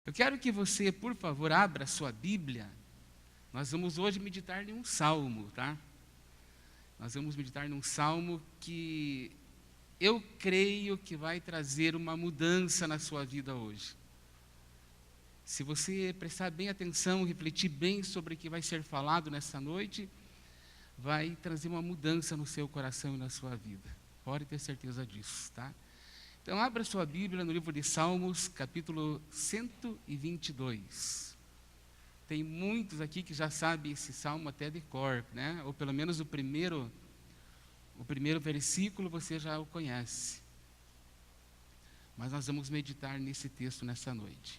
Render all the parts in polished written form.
Eu quero que você, por favor, abra a sua Bíblia. Nós vamos hoje meditar em um salmo, tá? Nós vamos meditar num salmo que eu creio que vai trazer uma mudança na sua vida hoje. Se você prestar bem atenção, refletir bem sobre o que vai ser falado nessa noite, vai trazer uma mudança no seu coração e na sua vida. Pode ter certeza disso, tá? Então, abra sua Bíblia no livro de Salmos, capítulo 122. Tem muitos aqui que já sabem esse salmo até de cor, né? Ou pelo menos o primeiro versículo você já o conhece. Mas nós vamos meditar nesse texto nessa noite.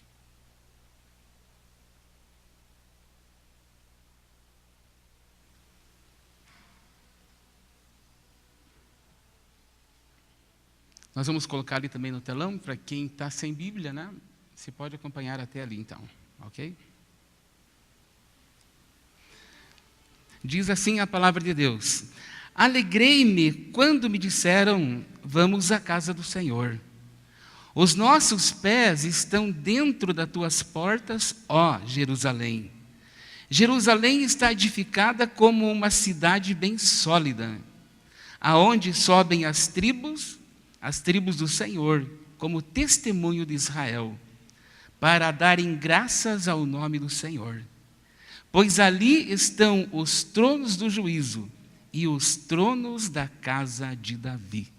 Nós vamos colocar ali também no telão, para quem está sem Bíblia, né? Você pode acompanhar até ali então, ok? Diz assim a palavra de Deus: Alegrei-me quando me disseram, vamos à casa do Senhor. Os nossos pés estão dentro das tuas portas, ó Jerusalém. Jerusalém está edificada como uma cidade bem sólida, aonde sobem as tribos do Senhor, como testemunho de Israel, para darem graças ao nome do Senhor. Pois ali estão os tronos do juízo e os tronos da casa de Davi.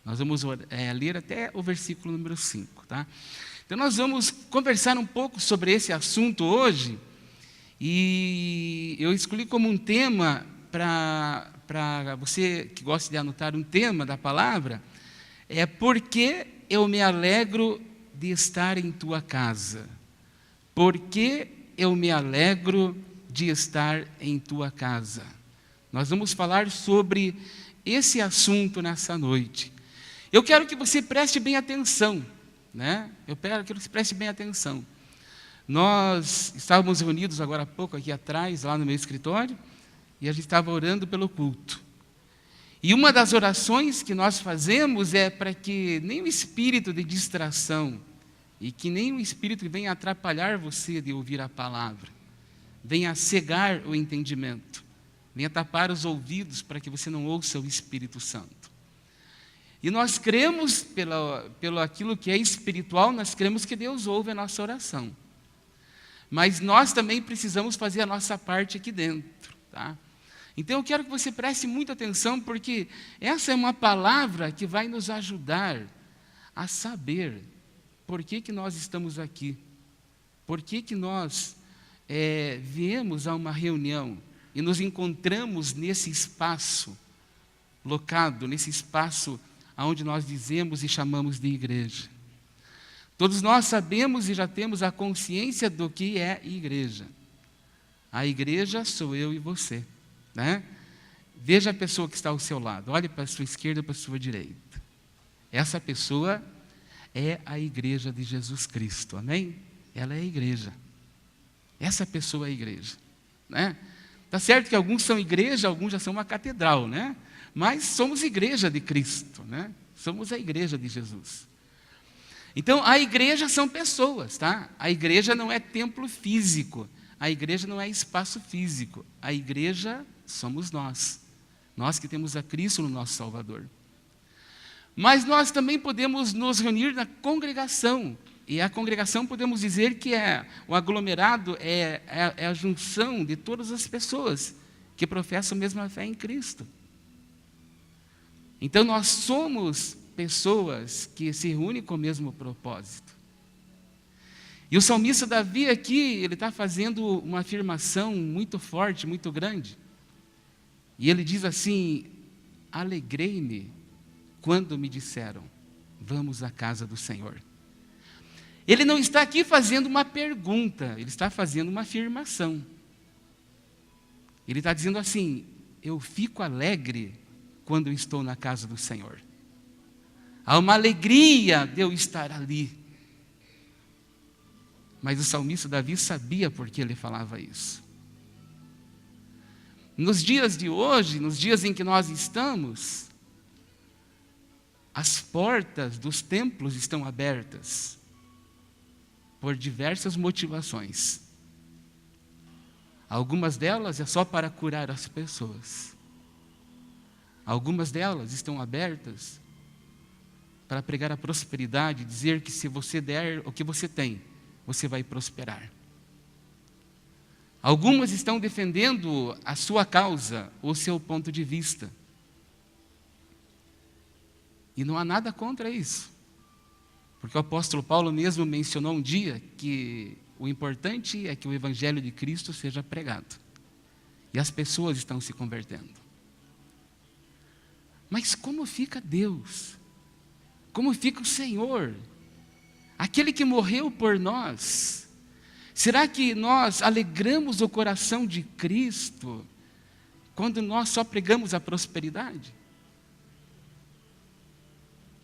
Nós vamos ler até o versículo número 5, tá? Então nós vamos conversar um pouco sobre esse assunto hoje, e eu escolhi como um tema, para você que gosta de anotar um tema da palavra, por que eu me alegro de estar em tua casa? Por que eu me alegro de estar em tua casa? Nós vamos falar sobre esse assunto nessa noite. Eu quero que você preste bem atenção, né? Eu quero que você preste bem atenção. Nós estávamos reunidos agora há pouco aqui atrás, lá no meu escritório, e a gente estava orando pelo culto. E uma das orações que nós fazemos é para que nem o espírito de distração e que nem o espírito que venha atrapalhar você de ouvir a palavra, venha cegar o entendimento, venha tapar os ouvidos para que você não ouça o Espírito Santo. E nós cremos, pelo aquilo que é espiritual, nós cremos que Deus ouve a nossa oração. Mas nós também precisamos fazer a nossa parte aqui dentro, tá? Então eu quero que você preste muita atenção, porque essa é uma palavra que vai nos ajudar a saber por que nós estamos aqui, por que nós viemos a uma reunião e nos encontramos nesse espaço locado, nesse espaço onde nós dizemos e chamamos de igreja. Todos nós sabemos e já temos a consciência do que é igreja. A igreja sou eu e você, né? Veja a pessoa que está ao seu lado, olhe para a sua esquerda e para a sua direita. Essa pessoa é a igreja de Jesus Cristo, amém? Ela é a igreja. Essa pessoa é a igreja, né? Tá certo que alguns são igreja, alguns já são uma catedral, né? Mas somos igreja de Cristo, né? Somos a igreja de Jesus. Então, a igreja são pessoas, tá? A igreja não é templo físico, a igreja não é espaço físico, a igreja somos nós que temos a Cristo no nosso Salvador. Mas nós também podemos nos reunir na congregação, e a congregação podemos dizer que o aglomerado é a junção de todas as pessoas que professam a mesma fé em Cristo. Então nós somos pessoas que se reúnem com o mesmo propósito. E o salmista Davi aqui, ele está fazendo uma afirmação muito forte, muito grande. E ele diz assim: alegrei-me quando me disseram, vamos à casa do Senhor. Ele não está aqui fazendo uma pergunta, ele está fazendo uma afirmação. Ele está dizendo assim: eu fico alegre quando estou na casa do Senhor. Há uma alegria de eu estar ali. Mas o salmista Davi sabia por que ele falava isso. Nos dias de hoje, nos dias em que nós estamos, as portas dos templos estão abertas por diversas motivações. Algumas delas é só para curar as pessoas. Algumas delas estão abertas para pregar a prosperidade, dizer que se você der o que você tem, você vai prosperar. Algumas estão defendendo a sua causa, o seu ponto de vista. E não há nada contra isso. Porque o apóstolo Paulo mesmo mencionou um dia que o importante é que o evangelho de Cristo seja pregado. E as pessoas estão se convertendo. Mas como fica Deus? Como fica o Senhor? Aquele que morreu por nós. Será que nós alegramos o coração de Cristo quando nós só pregamos a prosperidade?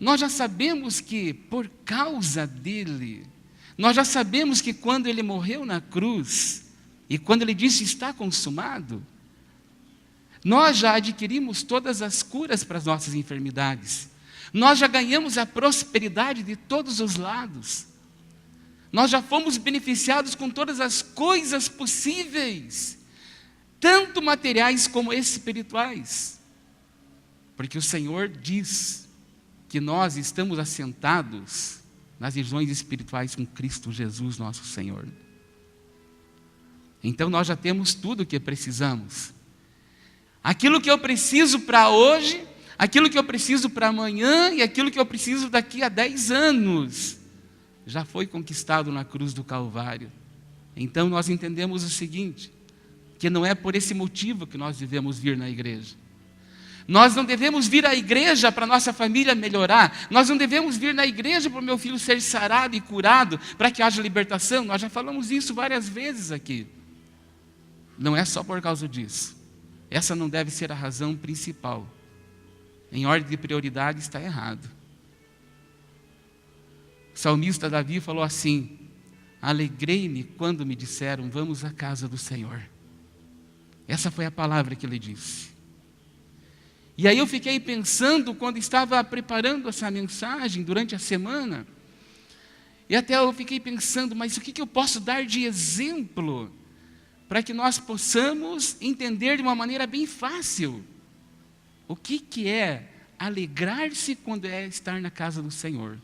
Nós já sabemos que por causa dele, nós já sabemos que quando ele morreu na cruz, e quando ele disse está consumado, nós já adquirimos todas as curas para as nossas enfermidades. Nós já ganhamos a prosperidade de todos os lados. Nós já fomos beneficiados com todas as coisas possíveis, tanto materiais como espirituais. Porque o Senhor diz que nós estamos assentados nas regiões espirituais com Cristo Jesus, nosso Senhor. Então nós já temos tudo o que precisamos. Aquilo que eu preciso para hoje, aquilo que eu preciso para amanhã e aquilo que eu preciso daqui a 10 anos, já foi conquistado na cruz do Calvário. Então nós entendemos o seguinte, que não é por esse motivo que nós devemos vir na igreja. Nós não devemos vir à igreja para a nossa família melhorar. Nós não devemos vir na igreja para o meu filho ser sarado e curado, para que haja libertação. Nós já falamos isso várias vezes aqui. Não é só por causa disso. Essa não deve ser a razão principal. Em ordem de prioridade está errado. O salmista Davi falou assim: alegrei-me quando me disseram, vamos à casa do Senhor. Essa foi a palavra que ele disse. E aí eu fiquei pensando, quando estava preparando essa mensagem durante a semana, e até eu fiquei pensando, mas o que eu posso dar de exemplo para que nós possamos entender de uma maneira bem fácil o que é alegrar-se quando é estar na casa do Senhor.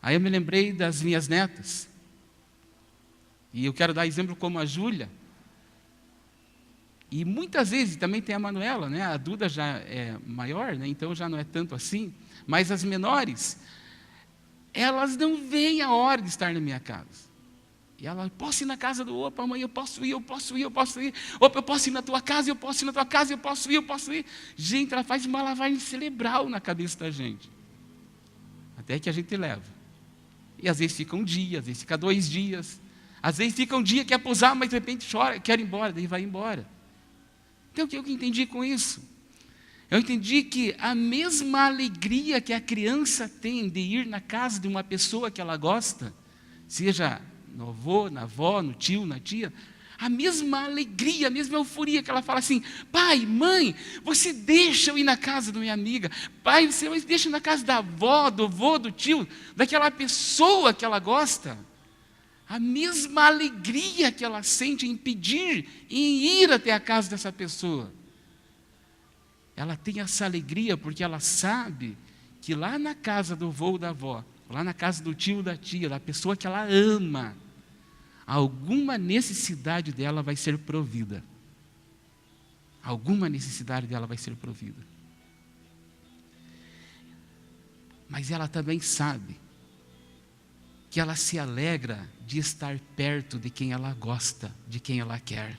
Aí eu me lembrei das minhas netas, e eu quero dar exemplo como a Júlia. E muitas vezes, também tem a Manuela, né? A Duda já é maior, né? Então já não é tanto assim. Mas as menores, elas não veem a hora de estar na minha casa. E ela, posso ir na casa do Opa, mãe, eu posso ir. Opa, eu posso ir na tua casa, eu posso ir. Gente, ela faz uma lavagem cerebral na cabeça da gente. Até que a gente leva. E às vezes fica um dia, às vezes fica 2 dias. Às vezes fica um dia, quer pousar, mas de repente chora, quer ir embora, daí vai embora. Então, o que eu entendi com isso? Eu entendi que a mesma alegria que a criança tem de ir na casa de uma pessoa que ela gosta, seja no avô, na avó, no tio, na tia, a mesma alegria, a mesma euforia que ela fala assim, pai, mãe, você deixa eu ir na casa da minha amiga, pai, você deixa eu ir na casa da avó, do avô, do tio, daquela pessoa que ela gosta. A mesma alegria que ela sente em pedir, em ir até a casa dessa pessoa. Ela tem essa alegria porque ela sabe que lá na casa do avô ou da avó, lá na casa do tio ou da tia, da pessoa que ela ama, alguma necessidade dela vai ser provida. Alguma necessidade dela vai ser provida. Mas ela também sabe que ela se alegra de estar perto de quem ela gosta, de quem ela quer.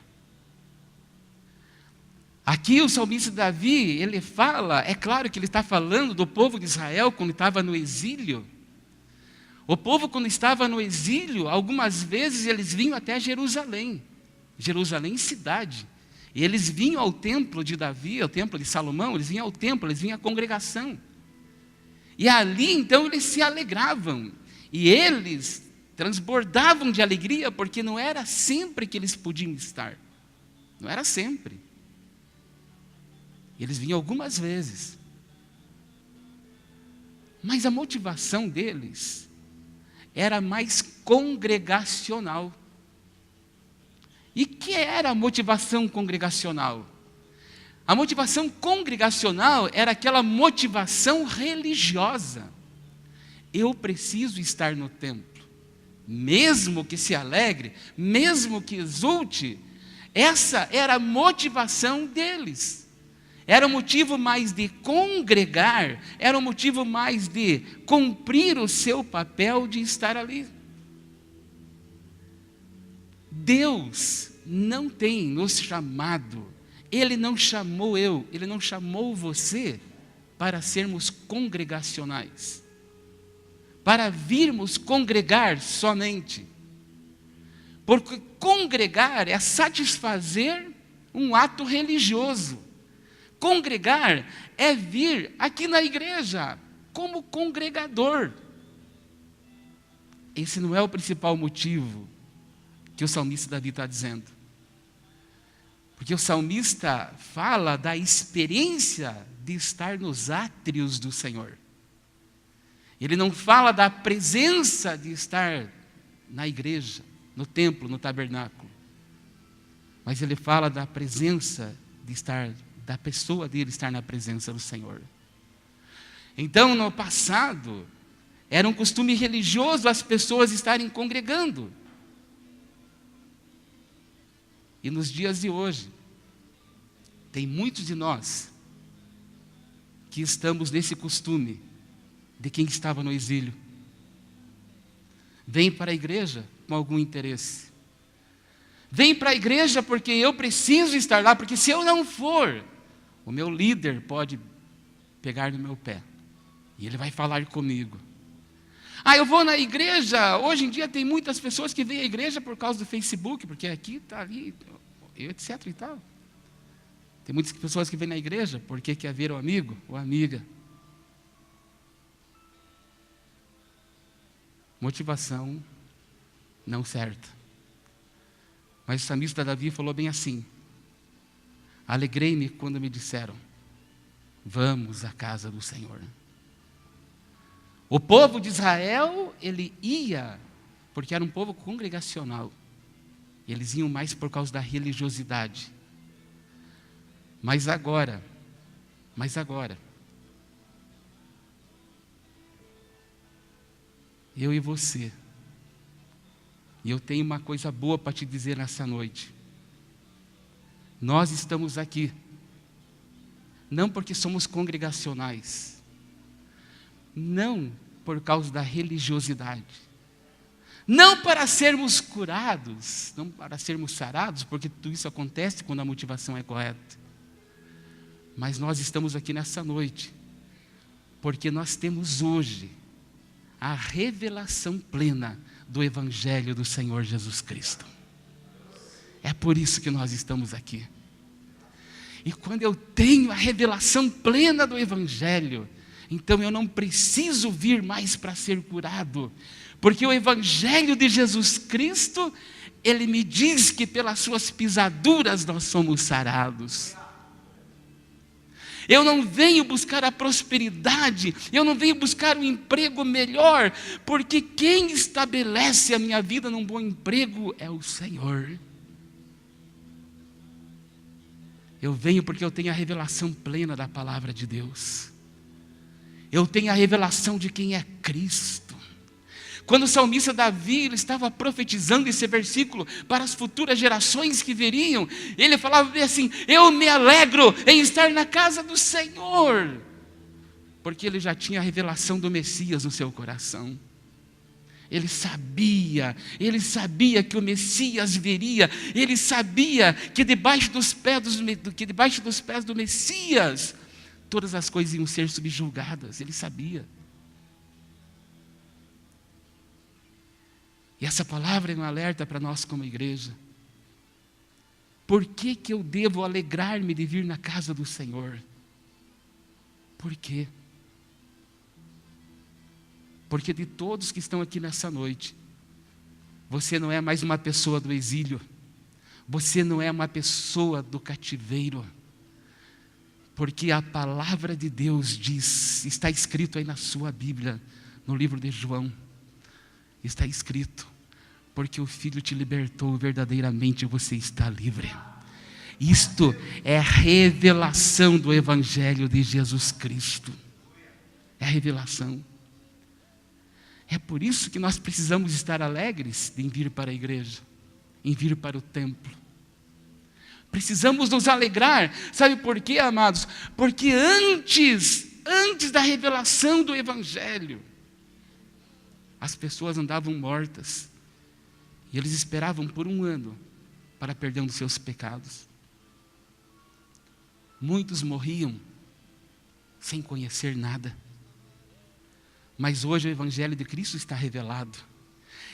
Aqui o salmista Davi, ele fala, é claro que ele está falando do povo de Israel quando estava no exílio. O povo quando estava no exílio, algumas vezes eles vinham até Jerusalém, cidade. E eles vinham ao templo de Davi, ao templo de Salomão, eles vinham ao templo, eles vinham à congregação. E ali então eles se alegravam. E eles transbordavam de alegria, porque não era sempre que eles podiam estar. Não era sempre. Eles vinham algumas vezes. Mas a motivação deles era mais congregacional. E que era a motivação congregacional? A motivação congregacional era aquela motivação religiosa. Eu preciso estar no templo, mesmo que se alegre, mesmo que exulte. Essa era a motivação deles. Era o motivo mais de congregar, era o motivo mais de cumprir o seu papel de estar ali. Deus não tem nos chamado, Ele não chamou Ele não chamou você para sermos congregacionais, para virmos congregar somente. Porque congregar é satisfazer um ato religioso. Congregar é vir aqui na igreja como congregador. Esse não é o principal motivo que o salmista Davi está dizendo. Porque o salmista fala da experiência de estar nos átrios do Senhor. Ele não fala da presença de estar na igreja, no templo, no tabernáculo. Mas ele fala da presença de estar, da pessoa dele estar na presença do Senhor. Então, no passado, era um costume religioso as pessoas estarem congregando. E nos dias de hoje, tem muitos de nós que estamos nesse costume de quem estava no exílio. Vem para a igreja com algum interesse. Vem para a igreja porque eu preciso estar lá, porque se eu não for, o meu líder pode pegar no meu pé e ele vai falar comigo. Eu vou na igreja. Hoje em dia tem muitas pessoas que vêm à igreja por causa do Facebook, porque aqui está ali, etc e tal. Tem muitas pessoas que vêm na igreja porque quer ver o amigo ou a amiga. Motivação não certa. Mas o salmista Davi falou bem assim: alegrei-me quando me disseram, vamos à casa do Senhor. O povo de Israel, ele ia, porque era um povo congregacional. Eles iam mais por causa da religiosidade. Mas agora, eu e você, e eu tenho uma coisa boa para te dizer nessa noite. Nós estamos aqui, não porque somos congregacionais, não por causa da religiosidade, não para sermos curados, não para sermos sarados, porque tudo isso acontece quando a motivação é correta. Mas nós estamos aqui nessa noite, porque nós temos hoje a revelação plena do Evangelho do Senhor Jesus Cristo. É por isso que nós estamos aqui. E quando eu tenho a revelação plena do Evangelho, então eu não preciso vir mais para ser curado, porque o Evangelho de Jesus Cristo, ele me diz que pelas suas pisaduras nós somos sarados. Eu não venho buscar a prosperidade, eu não venho buscar um emprego melhor, porque quem estabelece a minha vida num bom emprego é o Senhor. Eu venho porque eu tenho a revelação plena da palavra de Deus. Eu tenho a revelação de quem é Cristo. Quando o salmista Davi ele estava profetizando esse versículo para as futuras gerações que viriam, ele falava assim: eu me alegro em estar na casa do Senhor, porque ele já tinha a revelação do Messias no seu coração. Ele sabia que o Messias viria, ele sabia que debaixo dos pés do Messias, todas as coisas iam ser subjugadas, ele sabia. E essa palavra é um alerta para nós como igreja. Por que que eu devo alegrar-me de vir na casa do Senhor? Por quê? Porque de todos que estão aqui nessa noite, você não é mais uma pessoa do exílio, você não é uma pessoa do cativeiro, porque a palavra de Deus diz, está escrito aí na sua Bíblia, no livro de João, Está escrito: porque o Filho te libertou, verdadeiramente você está livre. Isto é a revelação do Evangelho de Jesus Cristo. É a revelação. É por isso que nós precisamos estar alegres em vir para a igreja, em vir para o templo. Precisamos nos alegrar. Sabe por quê, amados? Porque antes da revelação do Evangelho, as pessoas andavam mortas. E eles esperavam por 1 ano para perdão dos seus pecados. Muitos morriam sem conhecer nada. Mas hoje o Evangelho de Cristo está revelado.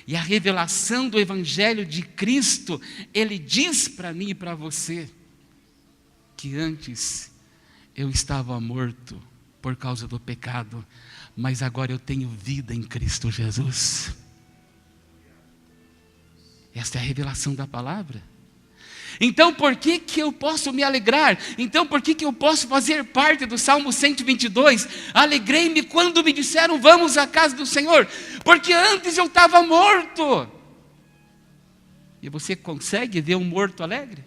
E a revelação do Evangelho de Cristo, ele diz para mim e para você, que antes eu estava morto por causa do pecado, mas agora eu tenho vida em Cristo Jesus. Esta é a revelação da palavra. Então por que eu posso me alegrar? Então por que eu posso fazer parte do Salmo 122? Alegrei-me quando me disseram: vamos à casa do Senhor. Porque antes eu estava morto. E você consegue ver um morto alegre?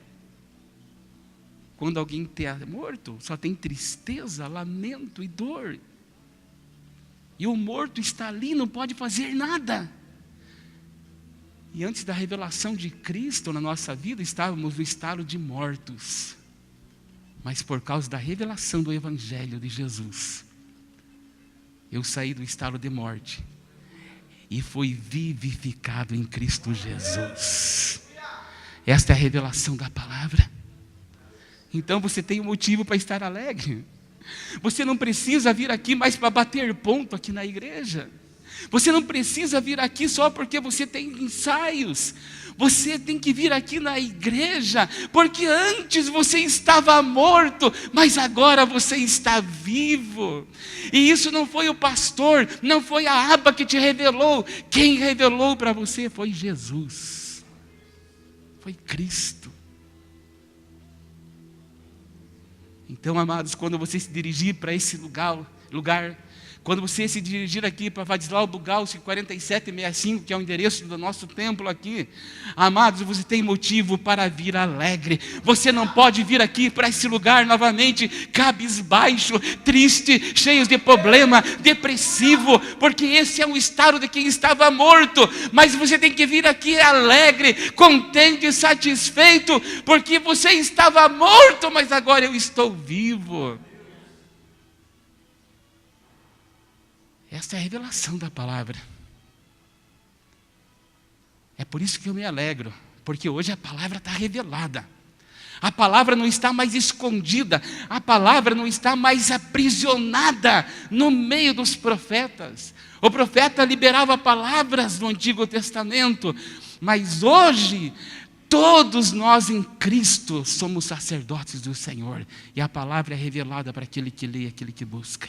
Quando alguém está morto, só tem tristeza, lamento e dor. E o morto está ali, não pode fazer nada. E antes da revelação de Cristo na nossa vida, estávamos no estado de mortos. Mas por causa da revelação do Evangelho de Jesus, eu saí do estado de morte e fui vivificado em Cristo Jesus. Esta é a revelação da palavra. Então você tem um motivo para estar alegre. Você não precisa vir aqui mais para bater ponto aqui na igreja. Você não precisa vir aqui só porque você tem ensaios. Você tem que vir aqui na igreja, porque antes você estava morto, mas agora você está vivo. E isso não foi o pastor, não foi a aba que te revelou. Quem revelou para você foi Jesus. Foi Cristo. Então, amados, quando você se dirigir para esse lugar, quando você se dirigir aqui para Vadislau Bugalski 4765, que é o endereço do nosso templo aqui, amados, você tem motivo para vir alegre. Você não pode vir aqui para esse lugar novamente cabisbaixo, triste, cheio de problema, depressivo, porque esse é um estado de quem estava morto. Mas você tem que vir aqui alegre, contente, satisfeito, porque você estava morto, mas agora eu estou vivo. Esta é a revelação da palavra. É por isso que eu me alegro, porque hoje a palavra está revelada. A palavra não está mais escondida, a palavra não está mais aprisionada no meio dos profetas. O profeta liberava palavras no Antigo Testamento, mas hoje todos nós em Cristo somos sacerdotes do Senhor, e a palavra é revelada para aquele que lê, aquele que busca.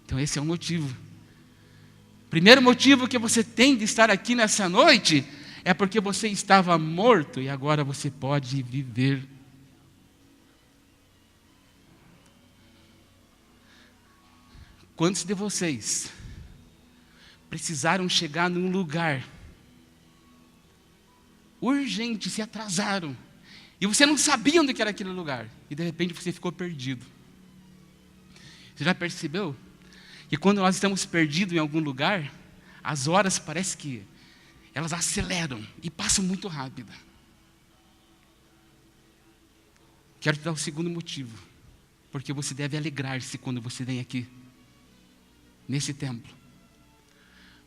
Então esse é o motivo. Primeiro motivo que você tem de estar aqui nessa noite é porque você estava morto e agora você pode viver. Quantos de vocês precisaram chegar num lugar urgente, se atrasaram, e você não sabia onde era aquele lugar, e de repente você ficou perdido? Você já percebeu? E quando nós estamos perdidos em algum lugar, as horas parece que elas aceleram e passam muito rápido. Quero te dar o segundo motivo, porque você deve alegrar-se quando você vem aqui, nesse templo.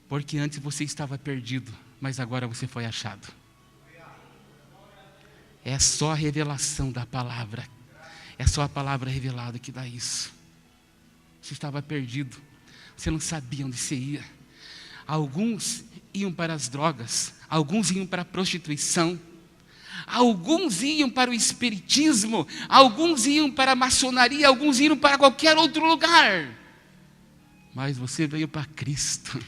Porque antes você estava perdido, mas agora você foi achado. É só a revelação da palavra, é só a palavra revelada que dá isso. Você estava perdido, você não sabia onde você ia. Alguns iam para as drogas, alguns iam para a prostituição, alguns iam para o espiritismo, alguns iam para a maçonaria, alguns iam para qualquer outro lugar. Mas você veio para Cristo.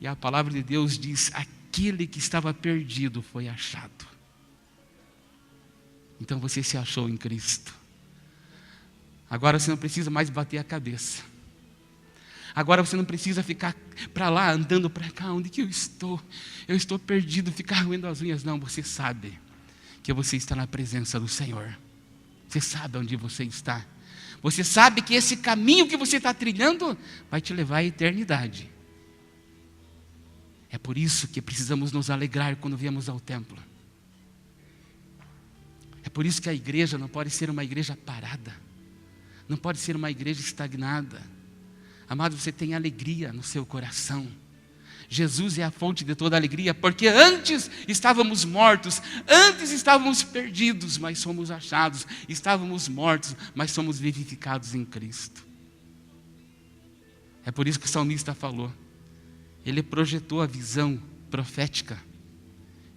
E a palavra de Deus diz: aquele que estava perdido foi achado. Então você se achou em Cristo. Agora você não precisa mais bater a cabeça. Agora você não precisa ficar para lá, andando para cá, onde que eu estou? Eu estou perdido, ficar roendo as unhas. Não, você sabe que você está na presença do Senhor. Você sabe onde você está. Você sabe que esse caminho que você está trilhando vai te levar à eternidade. É por isso que precisamos nos alegrar quando viemos ao templo. É por isso que a igreja não pode ser uma igreja parada. Não pode ser uma igreja estagnada. Amado, você tem alegria no seu coração. Jesus é a fonte de toda alegria, porque antes estávamos mortos, antes estávamos perdidos, mas somos achados. Estávamos mortos, mas somos vivificados em Cristo. É por isso que o salmista falou. Ele projetou a visão profética.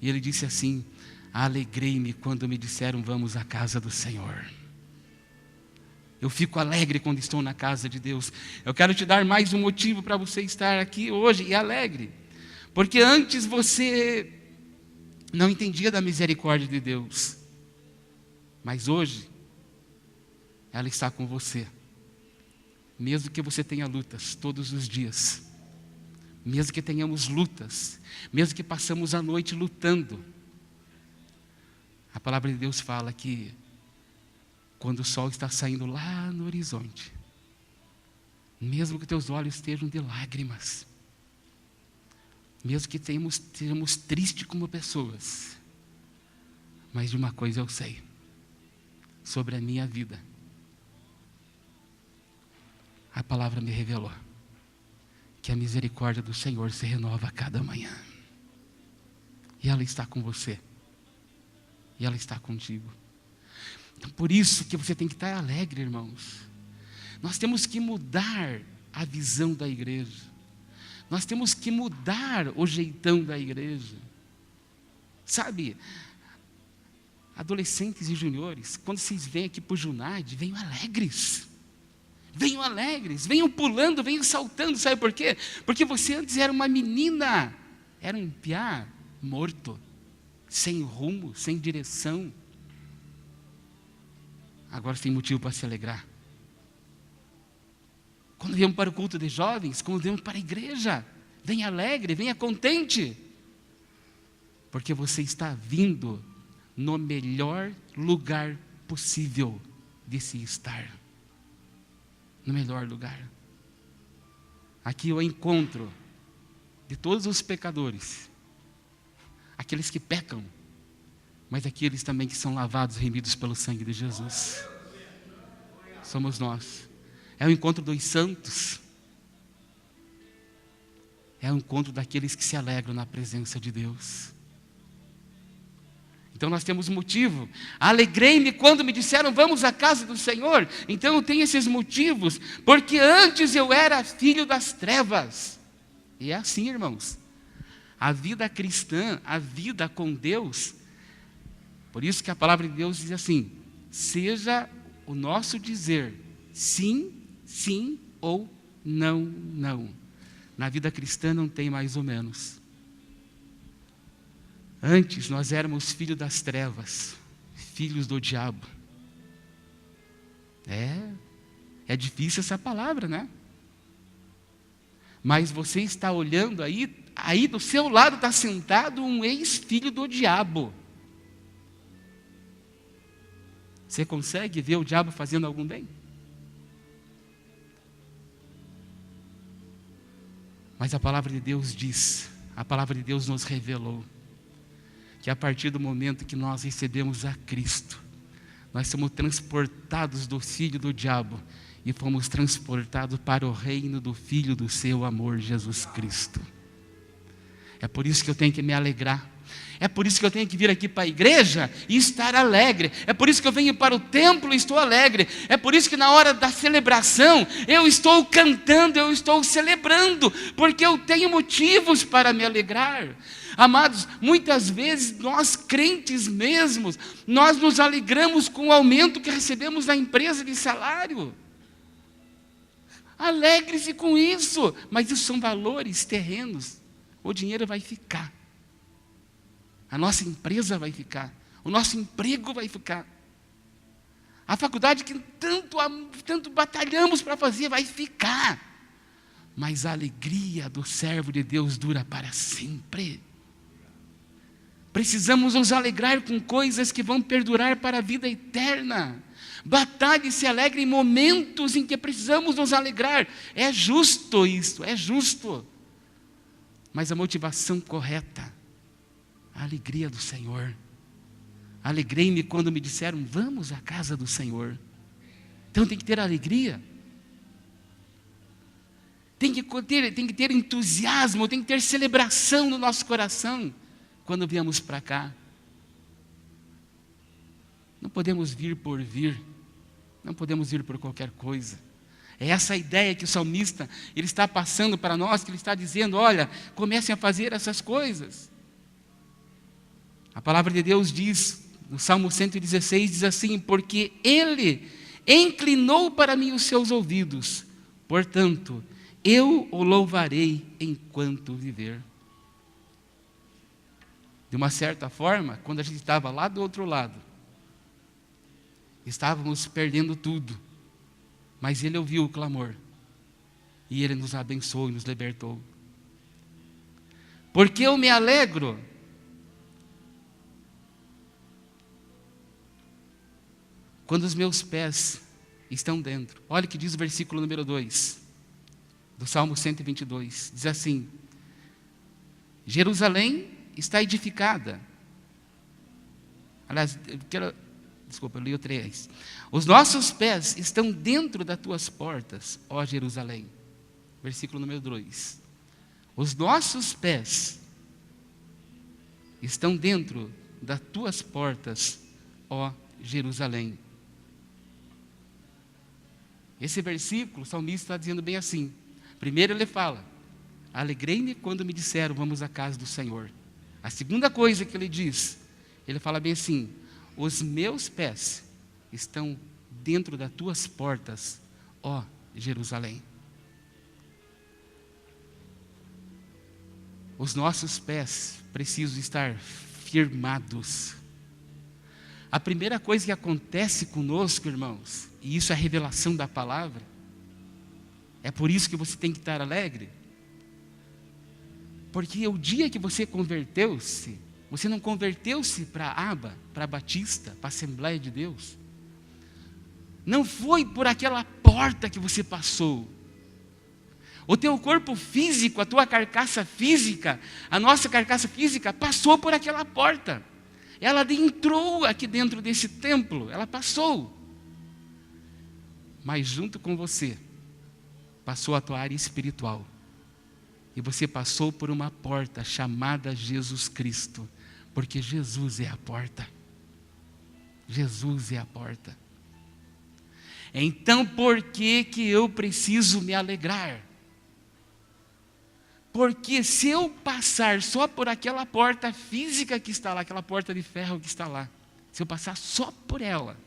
E ele disse assim: alegrei-me quando me disseram, vamos à casa do Senhor. Eu fico alegre quando estou na casa de Deus. Eu quero te dar mais um motivo para você estar aqui hoje e alegre. Porque antes você não entendia da misericórdia de Deus. Mas hoje, ela está com você. Mesmo que você tenha lutas todos os dias. Mesmo que tenhamos lutas. Mesmo que passamos a noite lutando. A palavra de Deus fala que quando o sol está saindo lá no horizonte, mesmo que teus olhos estejam de lágrimas, mesmo que estejamos tristes como pessoas, mas de uma coisa eu sei, sobre a minha vida, a palavra me revelou, que a misericórdia do Senhor se renova a cada manhã, e ela está com você, e ela está contigo. Então, por isso que você tem que estar alegre, irmãos. Nós temos que mudar a visão da igreja. Nós temos que mudar o jeitão da igreja. Sabe, adolescentes e juniores, quando vocês vêm aqui para o Junad, venham alegres. Venham alegres, venham pulando, venham saltando. Sabe por quê? Porque você antes era uma menina, era um piá morto, sem rumo, sem direção. Agora você tem motivo para se alegrar. Quando viemos para o culto de jovens, quando viemos para a igreja, venha alegre, venha contente. Porque você está vindo no melhor lugar possível de se estar. No melhor lugar. Aqui eu encontro de todos os pecadores, aqueles que pecam, mas aqueles também que são lavados, remidos pelo sangue de Jesus. Somos nós. É o encontro dos santos. É o encontro daqueles que se alegram na presença de Deus. Então nós temos motivo. Alegrei-me quando me disseram, vamos à casa do Senhor. Então eu tenho esses motivos, porque antes eu era filho das trevas. E é assim, irmãos. A vida cristã, a vida com Deus, por isso que a palavra de Deus diz assim, seja o nosso dizer sim, sim ou não, não. Na vida cristã não tem mais ou menos. Antes nós éramos filhos das trevas, filhos do diabo. É difícil essa palavra, né? Mas você está olhando aí do seu lado está sentado um ex-filho do diabo. Você consegue ver o diabo fazendo algum bem? Mas a palavra de Deus diz, a palavra de Deus nos revelou, que a partir do momento que nós recebemos a Cristo, nós somos transportados do filho do diabo e fomos transportados para o reino do Filho do seu amor, Jesus Cristo. É por isso que eu tenho que me alegrar. É por isso que eu tenho que vir aqui para a igreja e estar alegre. É por isso que eu venho para o templo e estou alegre. É por isso que na hora da celebração eu estou cantando, eu estou celebrando, porque eu tenho motivos para me alegrar. Amados, muitas vezes nós crentes mesmos, nós nos alegramos com o aumento que recebemos da empresa de salário. Alegre-se com isso, mas isso são valores terrenos. O dinheiro vai ficar. A nossa empresa vai ficar. O nosso emprego vai ficar. A faculdade que tanto batalhamos para fazer vai ficar. mas a alegria do servo de Deus dura para sempre. Precisamos nos alegrar com coisas que vão perdurar para a vida eterna. Batalhe e se alegre em momentos em que precisamos nos alegrar. É justo isso, é justo. Mas a motivação correta, a alegria do Senhor. Alegrei-me quando me disseram, vamos à casa do Senhor. Então tem que ter alegria. Tem que ter entusiasmo, tem que ter celebração no nosso coração quando viemos para cá. Não podemos vir por vir, não podemos vir por qualquer coisa. É essa a ideia que o salmista ele está passando para nós, que ele está dizendo, olha, comecem a fazer essas coisas. A palavra de Deus diz, no Salmo 116, diz assim, porque Ele inclinou para mim os seus ouvidos, portanto, eu o louvarei enquanto viver. De uma certa forma, quando a gente estava lá do outro lado, estávamos perdendo tudo, mas Ele ouviu o clamor, e Ele nos abençoou e nos libertou. Porque eu me alegro quando os meus pés estão dentro. Olha o que diz o versículo número 2, do Salmo 122, diz assim, Jerusalém está edificada. Aliás, eu li o 3. Os nossos pés estão dentro das tuas portas, ó Jerusalém. Versículo número 2. Os nossos pés estão dentro das tuas portas, ó Jerusalém. Esse versículo, o salmista está dizendo bem assim. Primeiro ele fala, alegrei-me quando me disseram, vamos à casa do Senhor. A segunda coisa que ele diz, ele fala bem assim, os meus pés estão dentro das tuas portas, ó Jerusalém. Os nossos pés precisam estar firmados. A primeira coisa que acontece conosco, irmãos, e isso é a revelação da palavra, é por isso que você tem que estar alegre, porque o dia que você converteu-se, você não converteu-se para a aba, para a Batista, para a Assembleia de Deus, não foi por aquela porta que você passou. O teu corpo físico, a tua carcaça física, a nossa carcaça física passou por aquela porta. Ela entrou aqui dentro desse templo, ela passou. Mas junto com você, passou a tua área espiritual. E você passou por uma porta chamada Jesus Cristo, porque Jesus é a porta. Jesus é a porta. Então por que eu preciso me alegrar? Porque se eu passar só por aquela porta física que está lá, aquela porta de ferro que está lá, se eu passar só por ela,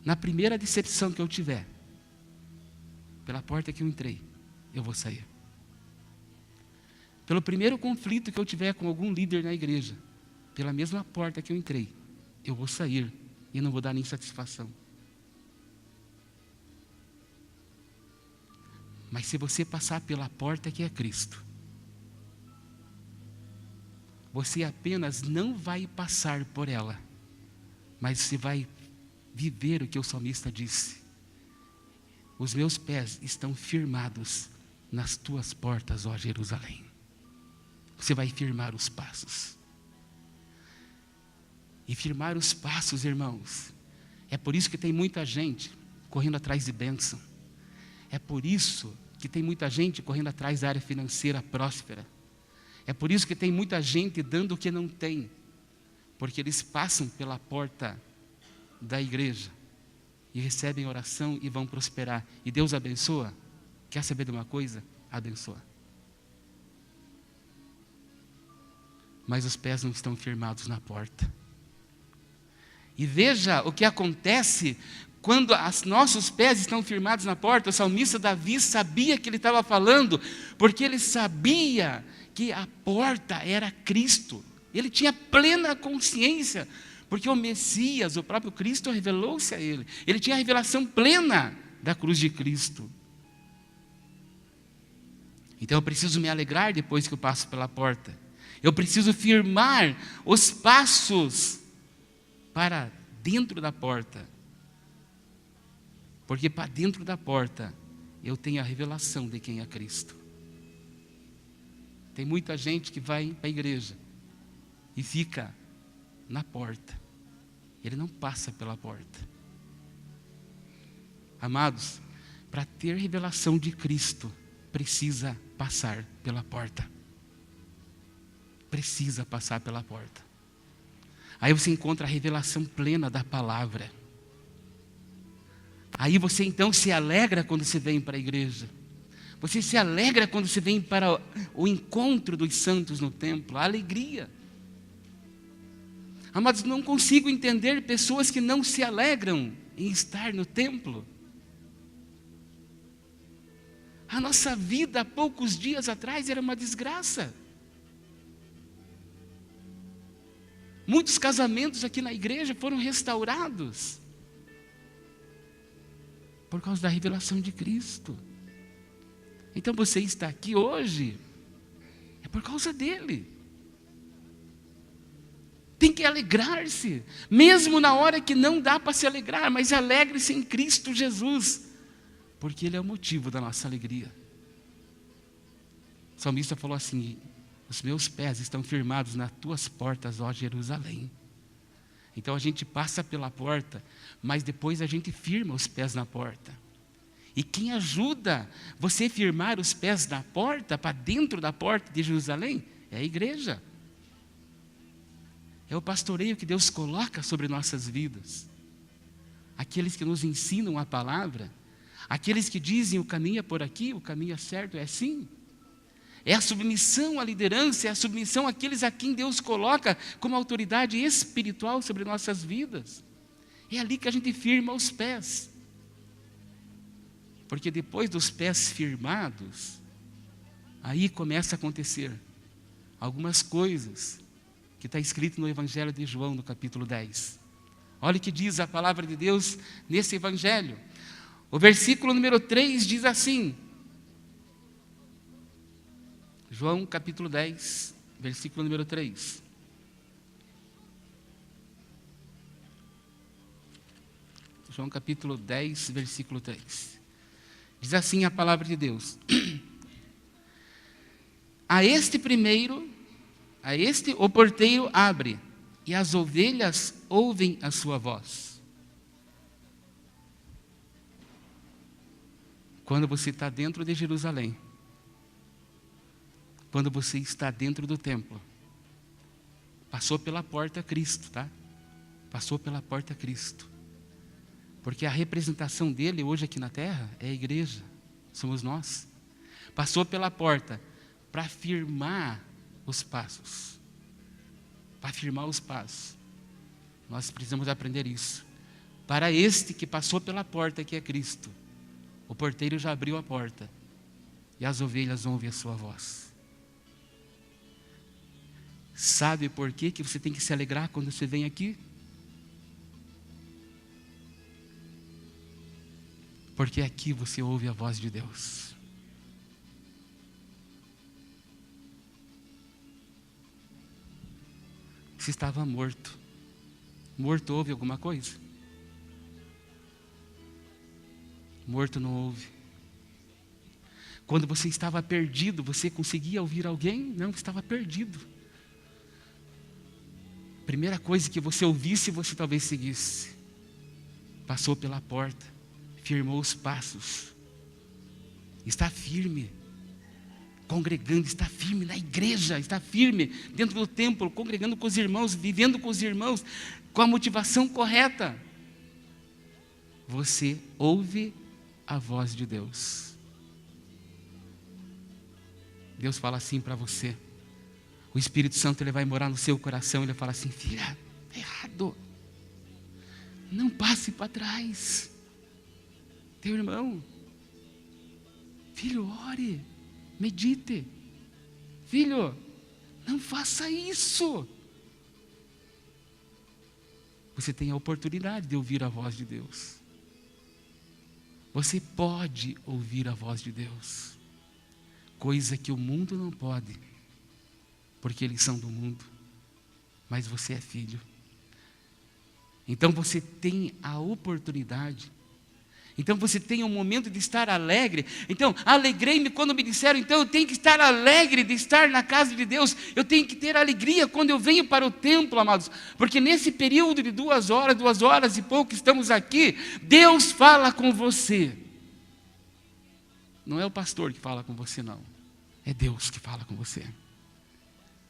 na primeira decepção que eu tiver, pela porta que eu entrei, eu vou sair. Pelo primeiro conflito que eu tiver com algum líder na igreja, pela mesma porta que eu entrei, eu vou sair e não vou dar nem satisfação. Mas se você passar pela porta que é Cristo, você apenas não vai passar por ela, mas você vai viver o que o salmista disse. Os meus pés estão firmados nas tuas portas, ó Jerusalém. Você vai firmar os passos. E firmar os passos, irmãos, é por isso que tem muita gente correndo atrás de bênção. É por isso que tem muita gente correndo atrás da área financeira próspera. É por isso que tem muita gente dando o que não tem. Porque eles passam pela porta da igreja e recebem oração e vão prosperar. E Deus abençoa. Quer saber de uma coisa? Abençoa. Mas os pés não estão firmados na porta. E veja o que acontece quando os nossos pés estão firmados na porta. O salmista Davi sabia que ele estava falando, porque ele sabia que a porta era Cristo. Ele tinha plena consciência, porque o Messias, o próprio Cristo, revelou-se a ele. Ele tinha a revelação plena da cruz de Cristo. Então eu preciso me alegrar depois que eu passo pela porta. Eu preciso firmar os passos para dentro da porta. Porque para dentro da porta eu tenho a revelação de quem é Cristo. Tem muita gente que vai para a igreja e fica na porta. Ele não passa pela porta. Amados, para ter revelação de Cristo, precisa passar pela porta. Precisa passar pela porta. Aí você encontra a revelação plena da palavra. Aí você então se alegra quando você vem para a igreja. Você se alegra quando você vem para o encontro dos santos no templo. A alegria. Amados, não consigo entender pessoas que não se alegram em estar no templo. A nossa vida há poucos dias atrás era uma desgraça. Muitos casamentos aqui na igreja foram restaurados por causa da revelação de Cristo. Então você está aqui hoje, é por causa dele. Tem que alegrar-se, mesmo na hora que não dá para se alegrar, mas alegre-se em Cristo Jesus, porque ele é o motivo da nossa alegria. O salmista falou assim: os meus pés estão firmados nas tuas portas, ó Jerusalém. Então a gente passa pela porta, mas depois a gente firma os pés na porta. E quem ajuda você a firmar os pés na porta, para dentro da porta de Jerusalém, é a igreja. É o pastoreio que Deus coloca sobre nossas vidas. Aqueles que nos ensinam a palavra, aqueles que dizem o caminho é por aqui, o caminho é certo, é assim. É a submissão à liderança, é a submissão àqueles a quem Deus coloca como autoridade espiritual sobre nossas vidas. É ali que a gente firma os pés. Porque depois dos pés firmados, aí começa a acontecer algumas coisas que está escrito no Evangelho de João, no capítulo 10. Olha o que diz a palavra de Deus nesse Evangelho. O versículo número 3 diz assim, João capítulo 10, versículo número 3. João capítulo 10, versículo 3. Diz assim a palavra de Deus. A este o porteiro abre, e as ovelhas ouvem a sua voz. Quando você está dentro de Jerusalém, quando você está dentro do templo, passou pela porta Cristo, tá? Passou pela porta Cristo. Porque a representação dele hoje aqui na terra é a igreja, somos nós. Passou pela porta para firmar os passos. Para firmar os passos. Nós precisamos aprender isso. Para este que passou pela porta, que é Cristo, o porteiro já abriu a porta e as ovelhas ouvem a sua voz. Sabe por que você tem que se alegrar quando você vem aqui? Porque aqui você ouve a voz de Deus. Você estava morto. Morto ouve alguma coisa? Morto não ouve. Quando você estava perdido, você conseguia ouvir alguém? Não, estava perdido. Primeira coisa que você ouvisse, você talvez seguisse. Passou pela porta. Firmou os passos, está firme, congregando, está firme na igreja, está firme dentro do templo, congregando com os irmãos, vivendo com os irmãos, com a motivação correta. Você ouve a voz de Deus. Deus fala assim para você. O Espírito Santo ele vai morar no seu coração, ele fala assim: filha, está errado, não passe para trás. Teu irmão, filho, ore, medite. Filho, não faça isso. Você tem a oportunidade de ouvir a voz de Deus. Você pode ouvir a voz de Deus. coisa que o mundo não pode, porque eles são do mundo, mas você é filho. Então você tem a oportunidade, então você tem um momento de estar alegre. Então, alegrei-me quando me disseram, então eu tenho que estar alegre de estar na casa de Deus, eu tenho que ter alegria quando eu venho para o templo, amados, porque nesse período de 2 horas e pouco que estamos aqui, Deus fala com você. Não é o pastor que fala com você, não, é Deus que fala com você.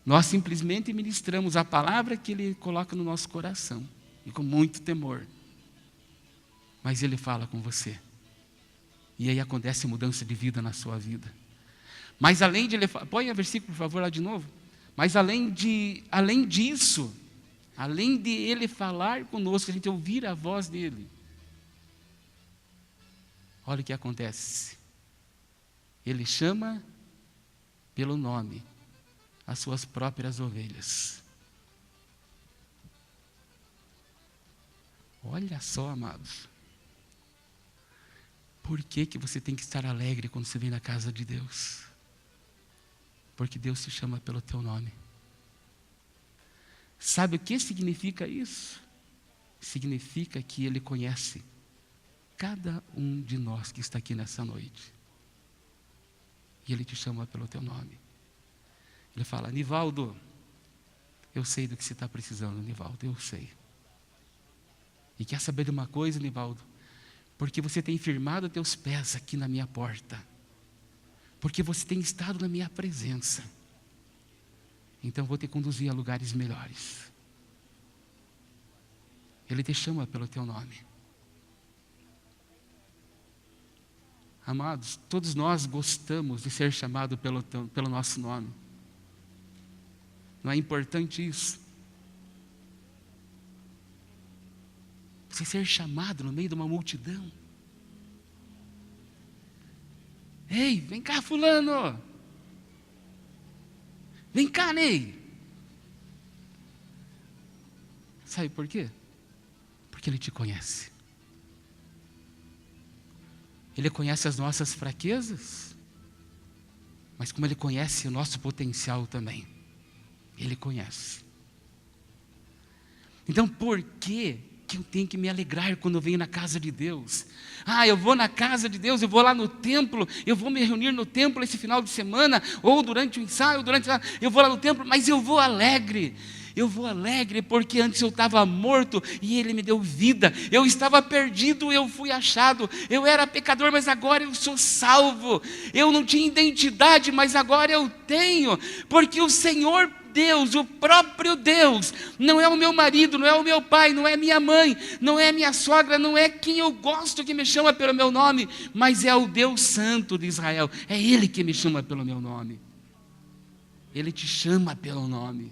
Nós simplesmente ministramos a palavra que Ele coloca no nosso coração, e com muito temor. Mas Ele fala com você. E aí acontece mudança de vida na sua vida. Mas além de Ele... Põe o versículo, por favor, lá de novo. Mas além disso, além de Ele falar conosco, a gente ouvir a voz dEle, olha o que acontece. Ele chama pelo nome as suas próprias ovelhas. Olha só, amados. Por que você tem que estar alegre quando você vem na casa de Deus? Porque Deus te chama pelo teu nome. Sabe o que significa isso? Significa que Ele conhece cada um de nós que está aqui nessa noite. E Ele te chama pelo teu nome. Ele fala, Nivaldo, eu sei do que você está precisando, Nivaldo, eu sei. E quer saber de uma coisa, Nivaldo? Porque você tem firmado teus pés aqui na minha porta. Porque você tem estado na minha presença. Então eu vou te conduzir a lugares melhores. Ele te chama pelo teu nome. Amados, todos nós gostamos de ser chamados pelo nosso nome. Não é importante isso? Você ser chamado no meio de uma multidão. Ei, vem cá, fulano. Vem cá, Ney. Sabe por quê? Porque Ele te conhece. Ele conhece as nossas fraquezas, mas como Ele conhece o nosso potencial também. Ele conhece. Então, por que eu tenho que me alegrar quando eu venho na casa de Deus? Eu vou na casa de Deus, eu vou lá no templo, eu vou me reunir no templo esse final de semana, ou durante o ensaio, eu vou lá no templo, mas eu vou alegre. Eu vou alegre porque antes eu estava morto e Ele me deu vida. Eu estava perdido, eu fui achado. Eu era pecador, mas agora eu sou salvo. Eu não tinha identidade, mas agora eu tenho. Porque o Senhor Deus, o próprio Deus, não é o meu marido, não é o meu pai, não é minha mãe, não é minha sogra, não é quem eu gosto que me chama pelo meu nome, mas é o Deus Santo de Israel. É Ele que me chama pelo meu nome. Ele te chama pelo nome.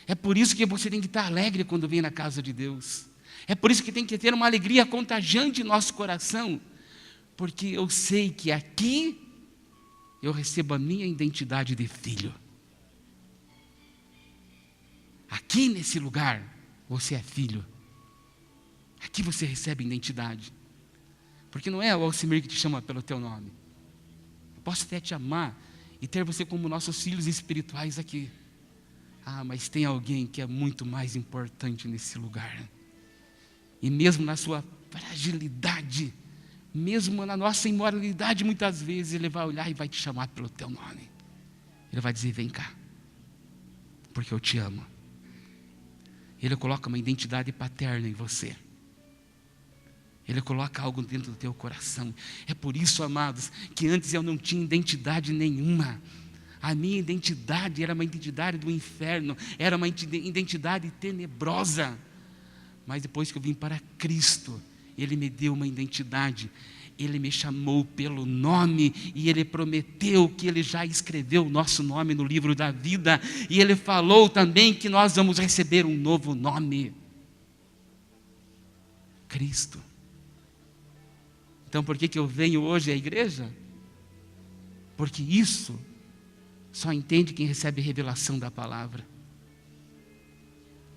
É por isso que você tem que estar alegre quando vem na casa de Deus. É por isso que tem que ter uma alegria contagiante em nosso coração. Porque eu sei que aqui eu recebo a minha identidade de filho. Aqui nesse lugar você é filho. Aqui você recebe identidade. Porque não é o Alcimir que te chama pelo teu nome. Eu posso até te amar e ter você como nossos filhos espirituais aqui. Mas tem alguém que é muito mais importante nesse lugar. E mesmo na sua fragilidade, mesmo na nossa imoralidade, muitas vezes Ele vai olhar e vai te chamar pelo teu nome. Ele vai dizer, vem cá, porque eu te amo. Ele coloca uma identidade paterna em você. Ele coloca algo dentro do teu coração. É por isso, amados, que antes eu não tinha identidade nenhuma. A minha identidade era uma identidade do inferno, era uma identidade tenebrosa. Mas depois que eu vim para Cristo, Ele me deu uma identidade. Ele me chamou pelo nome e Ele prometeu que Ele já escreveu o nosso nome no livro da vida. E Ele falou também que nós vamos receber um novo nome. Cristo. Então por que eu venho hoje à igreja? Porque isso só entende quem recebe revelação da palavra.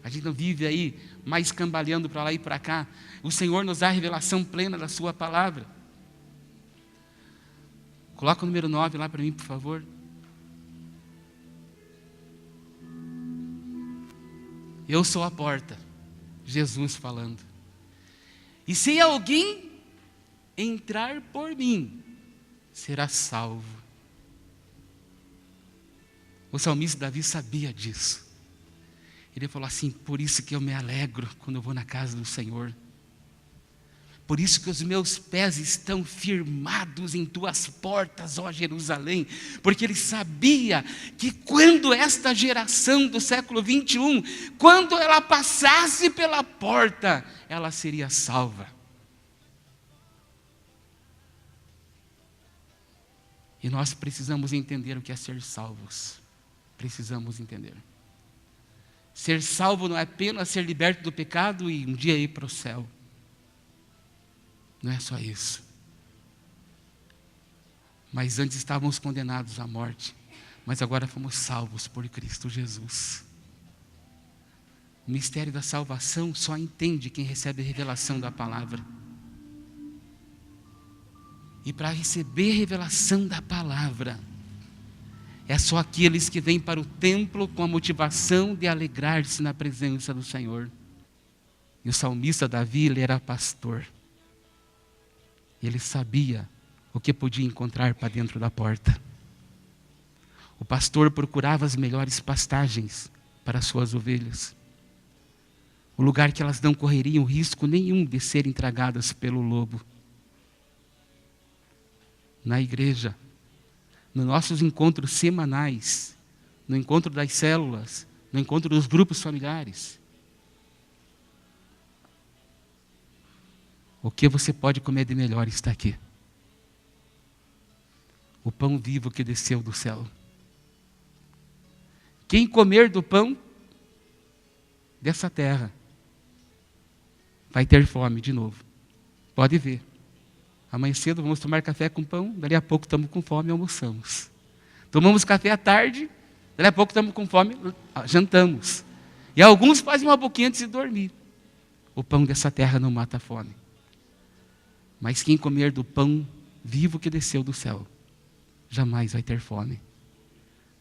A gente não vive aí mais cambaleando para lá e para cá. O Senhor nos dá a revelação plena da sua palavra. Coloca o número 9 lá para mim, por favor. Eu sou a porta. Jesus falando. E se alguém entrar por mim, será salvo. O salmista Davi sabia disso. Ele falou assim: por isso que eu me alegro quando eu vou na casa do Senhor. Por isso que os meus pés estão firmados em tuas portas, ó Jerusalém. Porque ele sabia que quando esta geração do século 21, quando ela passasse pela porta, ela seria salva. E nós precisamos entender o que é ser salvos. Precisamos entender. Ser salvo não é apenas ser liberto do pecado e um dia ir para o céu. Não é só isso. Mas antes estávamos condenados à morte, mas agora fomos salvos por Cristo Jesus. O mistério da salvação só entende quem recebe a revelação da palavra. E para receber a revelação da palavra, é só aqueles que vêm para o templo com a motivação de alegrar-se na presença do Senhor. E o salmista Davi, ele era pastor. Ele sabia o que podia encontrar para dentro da porta. O pastor procurava as melhores pastagens para as suas ovelhas. O lugar que elas não correriam risco nenhum de serem tragadas pelo lobo. Na igreja, nos nossos encontros semanais, no encontro das células, no encontro dos grupos familiares, o que você pode comer de melhor está aqui. O pão vivo que desceu do céu. Quem comer do pão dessa terra vai ter fome de novo. Pode ver. Amanhã cedo vamos tomar café com pão, dali a pouco estamos com fome e almoçamos. Tomamos café à tarde, dali a pouco estamos com fome, jantamos. E alguns fazem uma boquinha antes de dormir. O pão dessa terra não mata a fome. Mas quem comer do pão vivo que desceu do céu, jamais vai ter fome.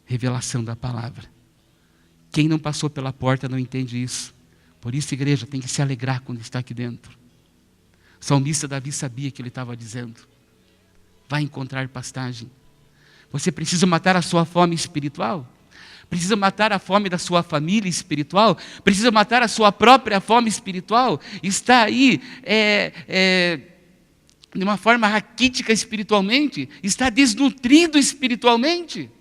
Revelação da palavra. Quem não passou pela porta não entende isso. Por isso, igreja, tem que se alegrar quando está aqui dentro. O salmista Davi sabia que ele estava dizendo: vai encontrar pastagem. Você precisa matar a sua fome espiritual? Precisa matar a fome da sua família espiritual? Precisa matar a sua própria fome espiritual? Está aí de uma forma raquítica espiritualmente? Está desnutrido espiritualmente?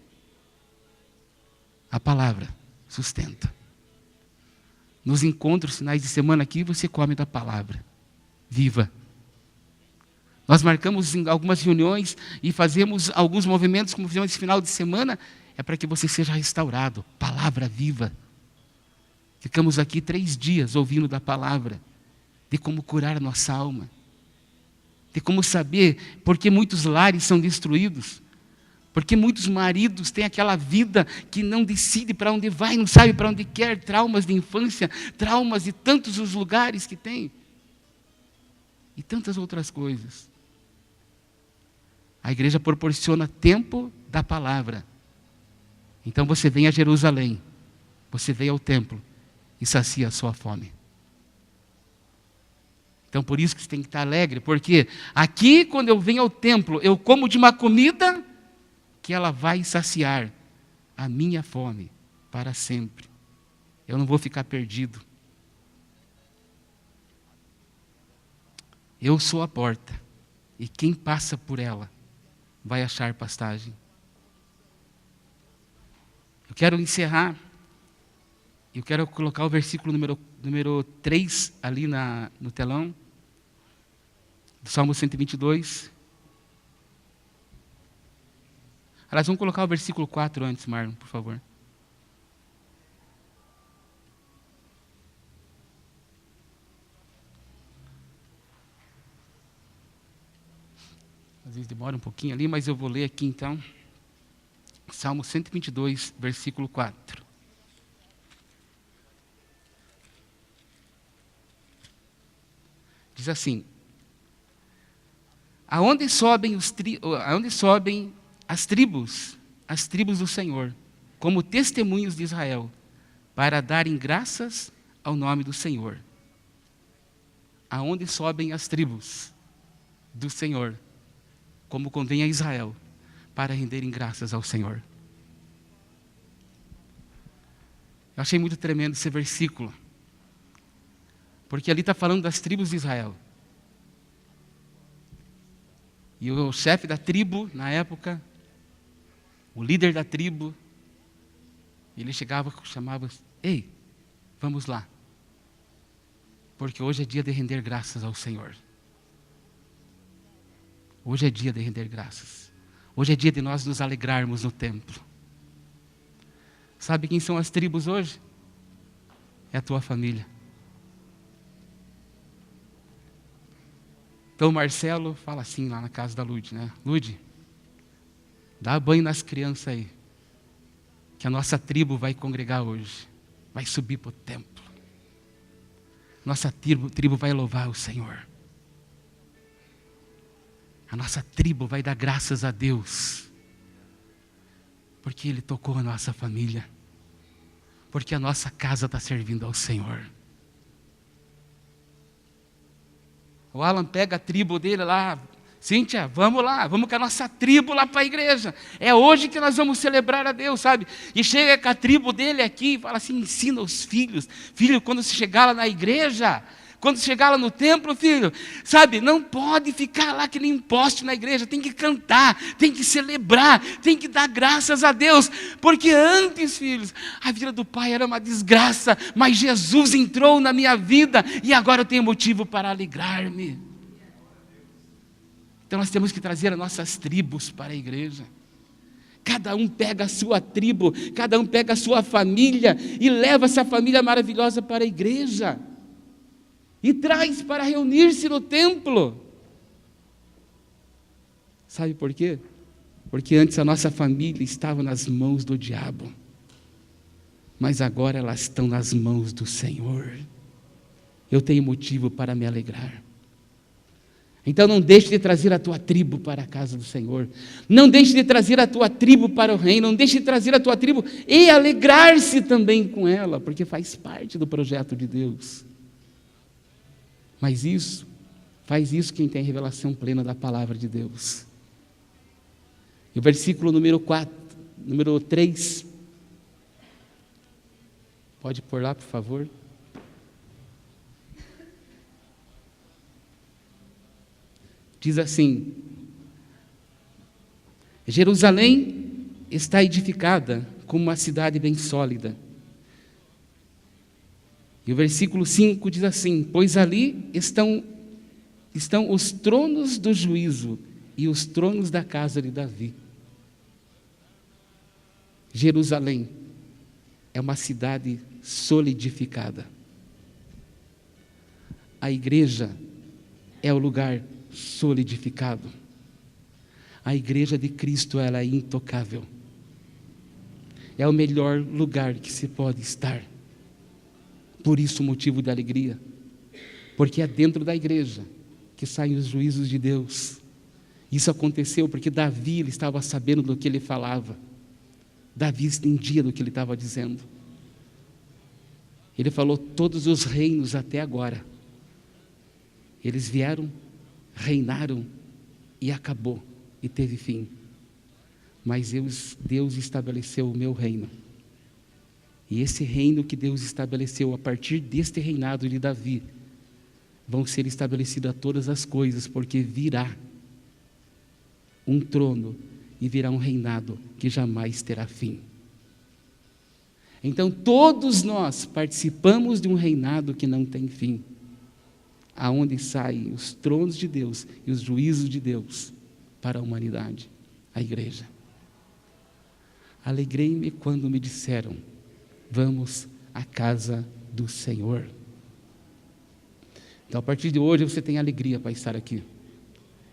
A palavra sustenta. Nos encontros, finais de semana aqui, você come da palavra viva. Nós marcamos em algumas reuniões e fazemos alguns movimentos, como fizemos esse final de semana, é para que você seja restaurado. Palavra viva. Ficamos aqui 3 dias ouvindo da palavra, de como curar a nossa alma, de como saber por que muitos lares são destruídos, porque muitos maridos têm aquela vida que não decide para onde vai, não sabe para onde quer, traumas de infância, traumas de tantos os lugares que tem, e tantas outras coisas. A igreja proporciona tempo da palavra. Então você vem a Jerusalém, você vem ao templo e sacia a sua fome. Então por isso que você tem que estar alegre, porque aqui quando eu venho ao templo, eu como de uma comida que ela vai saciar a minha fome para sempre. Eu não vou ficar perdido. Eu sou a porta, e quem passa por ela vai achar pastagem. Eu quero encerrar, eu quero colocar o versículo número 3 ali no telão, do Salmo 122. Aliás, vamos colocar o versículo 4 antes, Marlon, por favor. Às vezes demora um pouquinho ali, mas eu vou ler aqui então. Salmo 122, versículo 4. Diz assim: aonde sobem as tribos do Senhor, como testemunhos de Israel, para darem graças ao nome do Senhor. Aonde sobem as tribos do Senhor, como convém a Israel, para renderem graças ao Senhor. Eu achei muito tremendo esse versículo, porque ali está falando das tribos de Israel. E o chefe da tribo, na época, o líder da tribo, ele chamava, ei, vamos lá, porque hoje é dia de render graças ao Senhor. Hoje é dia de render graças. Hoje é dia de nós nos alegrarmos no templo. Sabe quem são as tribos hoje? É a tua família. Então o Marcelo fala assim lá na casa da Lude, né? Lude, dá banho nas crianças aí, que a nossa tribo vai congregar hoje, vai subir para o templo. Nossa tribo vai louvar o Senhor. A nossa tribo vai dar graças a Deus, porque Ele tocou a nossa família, porque a nossa casa está servindo ao Senhor. O Alan pega a tribo dele lá, Cíntia, vamos lá, vamos com a nossa tribo lá para a igreja. É hoje que nós vamos celebrar a Deus, sabe? E chega com a tribo dele aqui e fala assim, ensina os filhos. Filho, quando você chegar lá na igreja, quando chegar lá no templo, filho, sabe, não pode ficar lá que nem um poste na igreja, tem que cantar, tem que celebrar, tem que dar graças a Deus, porque antes, filhos, a vida do pai era uma desgraça, mas Jesus entrou na minha vida e agora eu tenho motivo para alegrar-me. Então nós temos que trazer as nossas tribos para a igreja. Cada um pega a sua tribo, cada um pega a sua família e leva essa família maravilhosa para a igreja. E traz para reunir-se no templo. Sabe por quê? Porque antes a nossa família estava nas mãos do diabo. Mas agora elas estão nas mãos do Senhor. Eu tenho motivo para me alegrar. Então não deixe de trazer a tua tribo para a casa do Senhor. Não deixe de trazer a tua tribo para o reino. Não deixe de trazer a tua tribo e alegrar-se também com ela, porque faz parte do projeto de Deus. Mas faz isso quem tem revelação plena da palavra de Deus. E o versículo número 3. Pode pôr lá, por favor. Diz assim: Jerusalém está edificada como uma cidade bem sólida. E o versículo 5 diz assim: pois ali estão os tronos do juízo e os tronos da casa de Davi. Jerusalém é uma cidade solidificada. A igreja é o lugar solidificado. A igreja de Cristo, ela é intocável. É o melhor lugar que se pode estar. Por isso o motivo da alegria, porque é dentro da igreja que saem os juízos de Deus. Isso aconteceu porque Davi, ele estava sabendo do que ele falava. Davi entendia do que ele estava dizendo. Ele falou: todos os reinos até agora, eles vieram, reinaram e acabou, e teve fim. Mas Deus estabeleceu o meu reino. E esse reino que Deus estabeleceu a partir deste reinado de Davi, vão ser estabelecidas todas as coisas, porque virá um trono e virá um reinado que jamais terá fim. Então todos nós participamos de um reinado que não tem fim, aonde saem os tronos de Deus e os juízos de Deus para a humanidade, a igreja. Alegrei-me quando me disseram: vamos à casa do Senhor. Então, a partir de hoje, você tem alegria para estar aqui.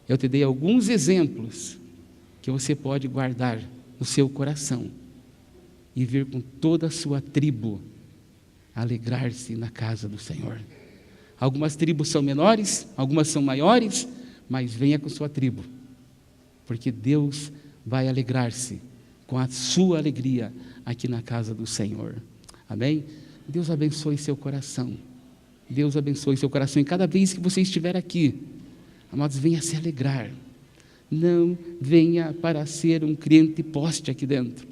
Eu te dei alguns exemplos que você pode guardar no seu coração e vir com toda a sua tribo alegrar-se na casa do Senhor. Algumas tribos são menores, algumas são maiores, mas venha com sua tribo, porque Deus vai alegrar-se com a sua alegria aqui na casa do Senhor. Amém? Deus abençoe seu coração. Deus abençoe seu coração. E cada vez que você estiver aqui, amados, venha se alegrar. Não venha para ser um crente poste aqui dentro.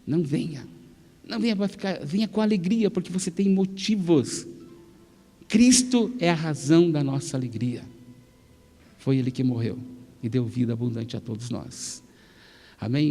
Não venha. Não venha para ficar, venha com alegria, porque você tem motivos. Cristo é a razão da nossa alegria. Foi Ele que morreu e deu vida abundante a todos nós. Amém?